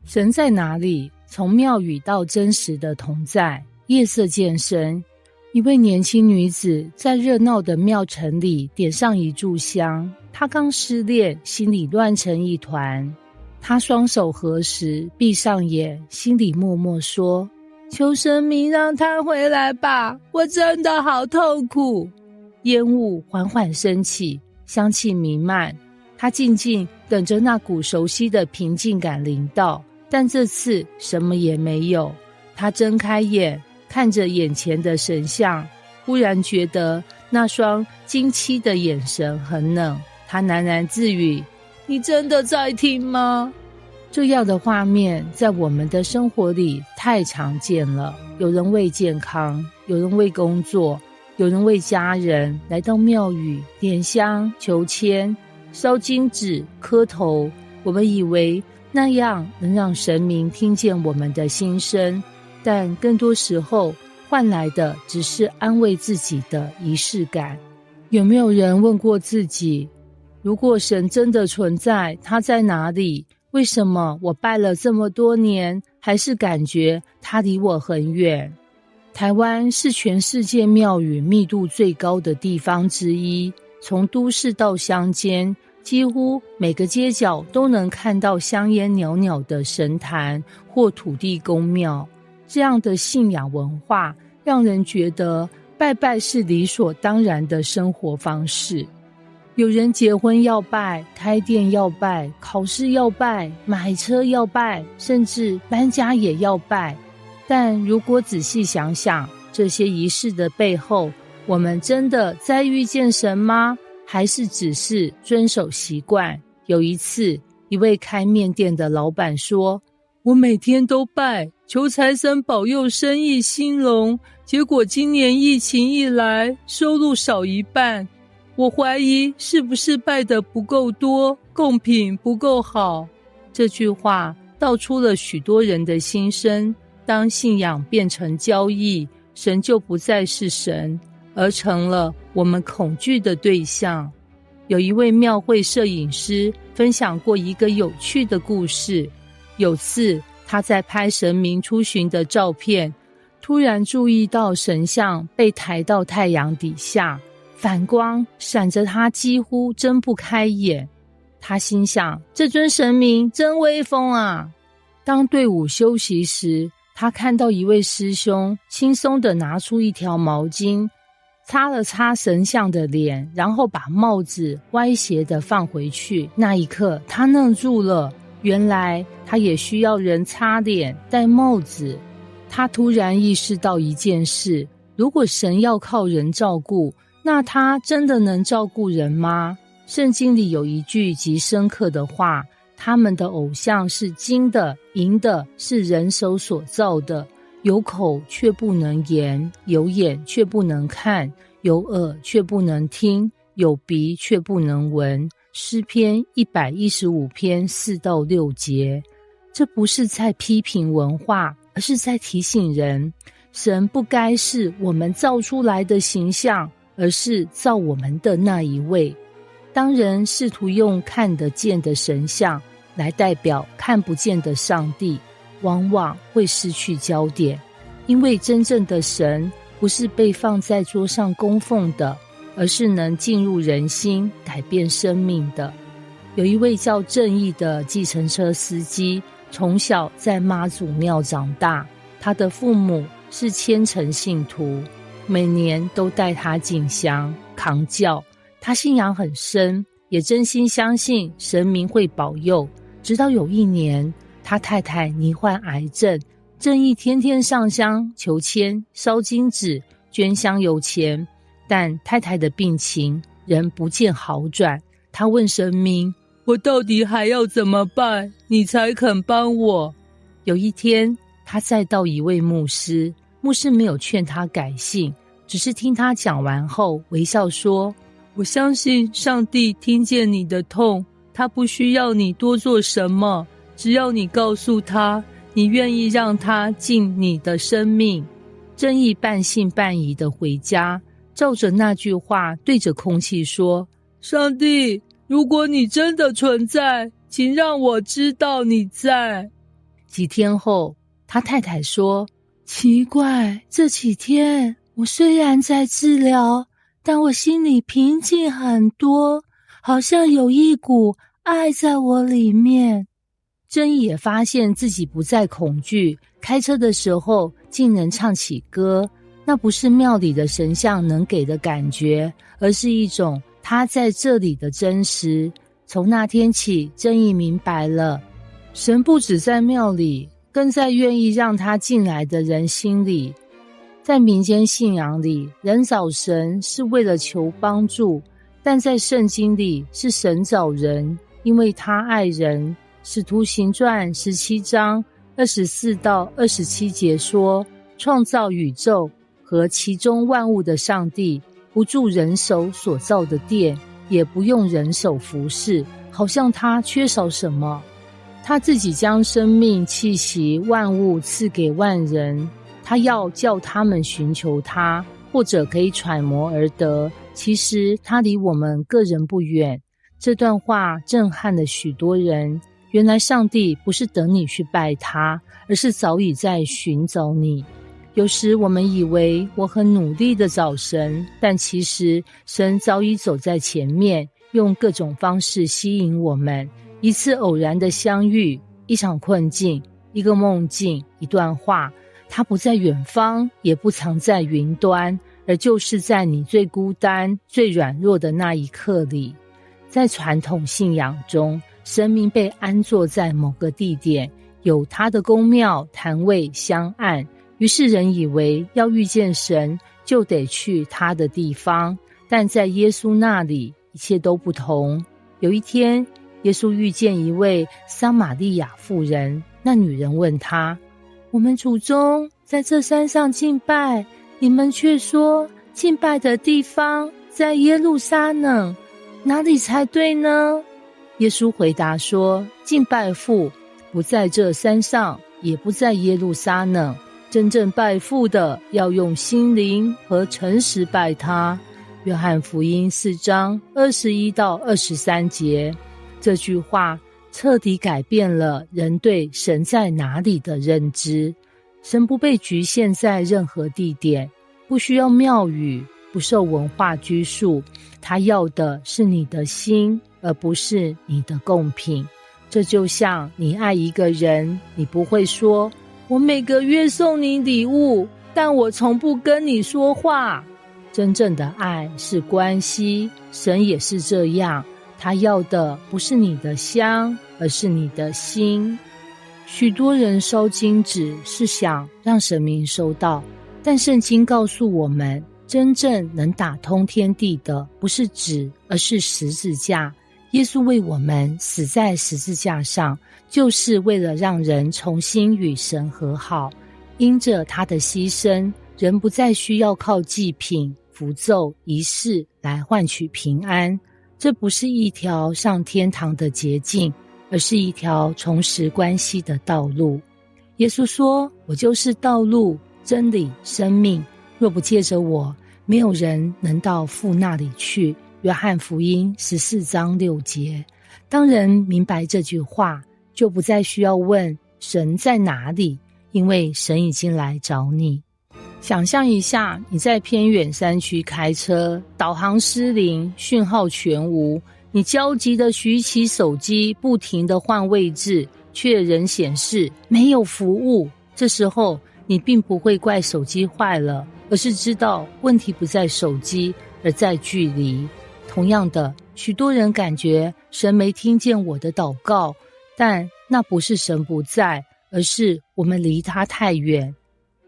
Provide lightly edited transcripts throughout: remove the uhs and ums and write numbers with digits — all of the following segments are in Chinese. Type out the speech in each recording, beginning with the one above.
神在哪里？从庙宇到真实的同在。夜色渐深，一位年轻女子在热闹的庙城里点上一炷香。她刚失恋，心里乱成一团。她双手合十，闭上眼，心里默默说：求神明让她回来吧，我真的好痛苦。烟雾缓缓升起，香气弥漫。她静静等着那股熟悉的平静感临到，但这次什么也没有。她睁开眼，看着眼前的神像，忽然觉得那双惊奇的眼神很冷。她喃喃自语：你真的在听吗？这样的画面在我们的生活里太常见了。有人为健康，有人为工作，有人为家人来到庙宇点香求签，烧金纸磕头。我们以为那样能让神明听见我们的心声，但更多时候换来的只是安慰自己的仪式感。有没有人问过自己，如果神真的存在，他在哪里？为什么我拜了这么多年，还是感觉他离我很远？台湾是全世界庙宇密度最高的地方之一，从都市到乡间，几乎每个街角都能看到香烟袅袅的神坛或土地公庙。这样的信仰文化让人觉得拜拜是理所当然的生活方式。有人结婚要拜，开店要拜，考试要拜，买车要拜，甚至搬家也要拜。但如果仔细想想，这些仪式的背后，我们真的在遇见神吗？还是只是遵守习惯？有一次，一位开面店的老板说：我每天都拜，求财神保佑生意兴隆，结果今年疫情一来，收入少一半。我怀疑是不是拜得不够多，贡品不够好。这句话道出了许多人的心声。当信仰变成交易，神就不再是神，而成了我们恐惧的对象。有一位庙会摄影师分享过一个有趣的故事。有次他在拍神明出巡的照片，突然注意到神像被抬到太阳底下，反光闪着他几乎睁不开眼。他心想，这尊神明真威风啊。当队伍休息时，他看到一位师兄轻松地拿出一条毛巾，擦了擦神像的脸，然后把帽子歪斜地放回去。那一刻他愣住了，原来他也需要人擦脸戴帽子。他突然意识到一件事，如果神要靠人照顾，那他真的能照顾人吗？圣经里有一句极深刻的话，他们的偶像是金的、银的，是人手所造的，有口却不能言，有眼却不能看，有耳却不能听，有鼻却不能闻。诗篇115篇4到6节。这不是在批评文化，而是在提醒人，神不该是我们造出来的形象，而是造我们的那一位。当人试图用看得见的神像来代表看不见的上帝，往往会失去焦点。因为真正的神不是被放在桌上供奉的，而是能进入人心改变生命的。有一位叫正义的计程车司机，从小在妈祖庙长大，他的父母是虔诚信徒，每年都带他进香扛轿。他信仰很深，也真心相信神明会保佑。直到有一年，他太太罹患癌症，正义天天上香求签烧金纸捐香油钱，但太太的病情仍不见好转。他问神明，我到底还要怎么办，你才肯帮我？有一天他再到一位牧师，牧师没有劝他改信，只是听他讲完后微笑说，我相信上帝听见你的痛，他不需要你多做什么，只要你告诉他，你愿意让他进你的生命。正义半信半疑的回家，照着那句话对着空气说，上帝，如果你真的存在，请让我知道你在。几天后，他太太说，奇怪，这几天我虽然在治疗，但我心里平静很多，好像有一股爱在我里面。珍妮也发现自己不再恐惧，开车的时候竟能唱起歌，那不是庙里的神像能给的感觉，而是一种他在这里的真实。从那天起，珍妮明白了，神不只在庙里，更在愿意让他进来的人心里。在民间信仰里，人找神是为了求帮助，但在圣经里是神找人，因为他爱人。使徒行传17章24到27节说，创造宇宙和其中万物的上帝，不住人手所造的殿，也不用人手服侍，好像他缺少什么。他自己将生命气息万物赐给万人，他要叫他们寻求他，或者可以揣摩而得，其实他离我们个人不远。这段话震撼了许多人，原来上帝不是等你去拜他，而是早已在寻找你。有时我们以为我很努力地找神，但其实神早已走在前面，用各种方式吸引我们。一次偶然的相遇，一场困境，一个梦境，一段话，它不在远方，也不藏在云端，而就是在你最孤单、最软弱的那一刻里。在传统信仰中，神明被安坐在某个地点，有他的宫庙坛位相按，于是人以为要遇见神就得去他的地方，但在耶稣那里一切都不同。有一天，耶稣遇见一位撒玛利亚妇人，那女人问他，我们祖宗在这山上敬拜，你们却说敬拜的地方在耶路撒冷，哪里才对呢？耶稣回答说，敬拜父不在这山上，也不在耶路撒冷，真正拜父的要用心灵和诚实拜他。约翰福音4章21到23节。这句话彻底改变了人对神在哪里的认知。神不被局限在任何地点，不需要庙宇，不受文化拘束，他要的是你的心，而不是你的贡品。这就像你爱一个人，你不会说，我每个月送你礼物，但我从不跟你说话。真正的爱是关系，神也是这样，他要的不是你的香，而是你的心。许多人烧金纸是想让神明收到，但圣经告诉我们，真正能打通天地的不是纸，而是十字架。耶稣为我们死在十字架上，就是为了让人重新与神和好。因着他的牺牲，人不再需要靠祭品、符咒、仪式来换取平安。这不是一条上天堂的捷径，而是一条重拾关系的道路。耶稣说，我就是道路、真理、生命，若不借着我，没有人能到父那里去。约翰福音14章6节。当人明白这句话，就不再需要问神在哪里，因为神已经来找你。想象一下，你在偏远山区开车，导航失灵，讯号全无，你焦急地举起手机，不停地换位置，却仍显示没有服务。这时候你并不会怪手机坏了，而是知道问题不在手机，而在距离。同样的，许多人感觉神没听见我的祷告，但那不是神不在，而是我们离他太远。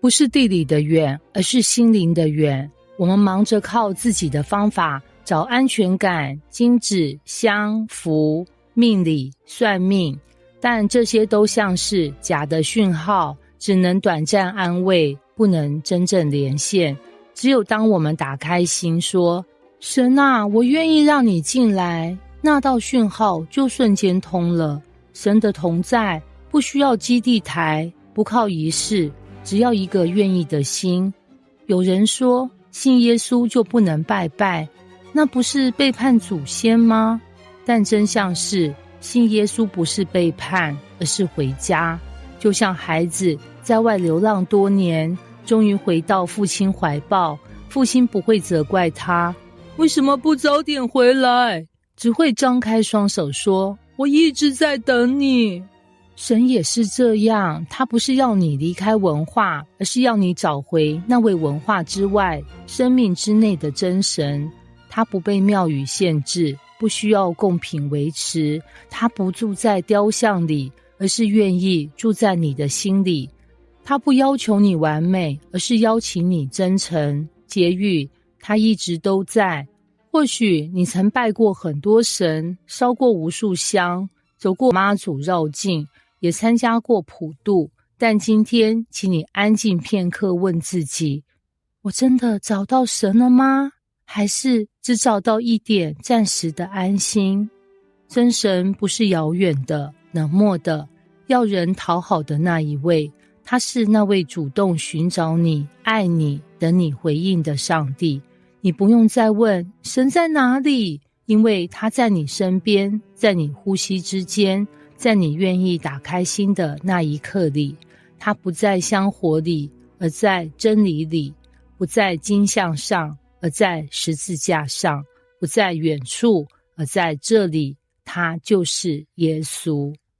不是地理的远，而是心灵的远。我们忙着靠自己的方法找安全感、金纸、香、符、命理、算命，但这些都像是假的讯号，只能短暂安慰，不能真正连线。只有当我们打开心说，神啊，我愿意让你进来，那道讯号就瞬间通了。神的同在不需要基地台，不靠仪式，只要一个愿意的心。有人说，信耶稣就不能拜拜，那不是背叛祖先吗？但真相是，信耶稣不是背叛，而是回家。就像孩子在外流浪多年，终于回到父亲怀抱，父亲不会责怪他，为什么不早点回来？只会张开双手说，我一直在等你。神也是这样，他不是要你离开文化，而是要你找回那位文化之外、生命之内的真神。他不被庙宇限制，不需要贡品维持，他不住在雕像里，而是愿意住在你的心里。他不要求你完美，而是邀请你真诚节育，他一直都在。或许你曾拜过很多神，烧过无数香，走过妈祖绕境，也参加过普渡，但今天请你安静片刻，问自己，我真的找到神了吗？还是只找到一点暂时的安心？真神不是遥远的、冷漠的、要人讨好的那一位，他是那位主动寻找你、爱你、等你回应的上帝。你不用再问神在哪里，因为他在你身边，在你呼吸之间，在你愿意打开心的那一刻里。他不在香火里，而在真理里；不在金像上，而在十字架上；不在远处，而在这里。他就是耶稣。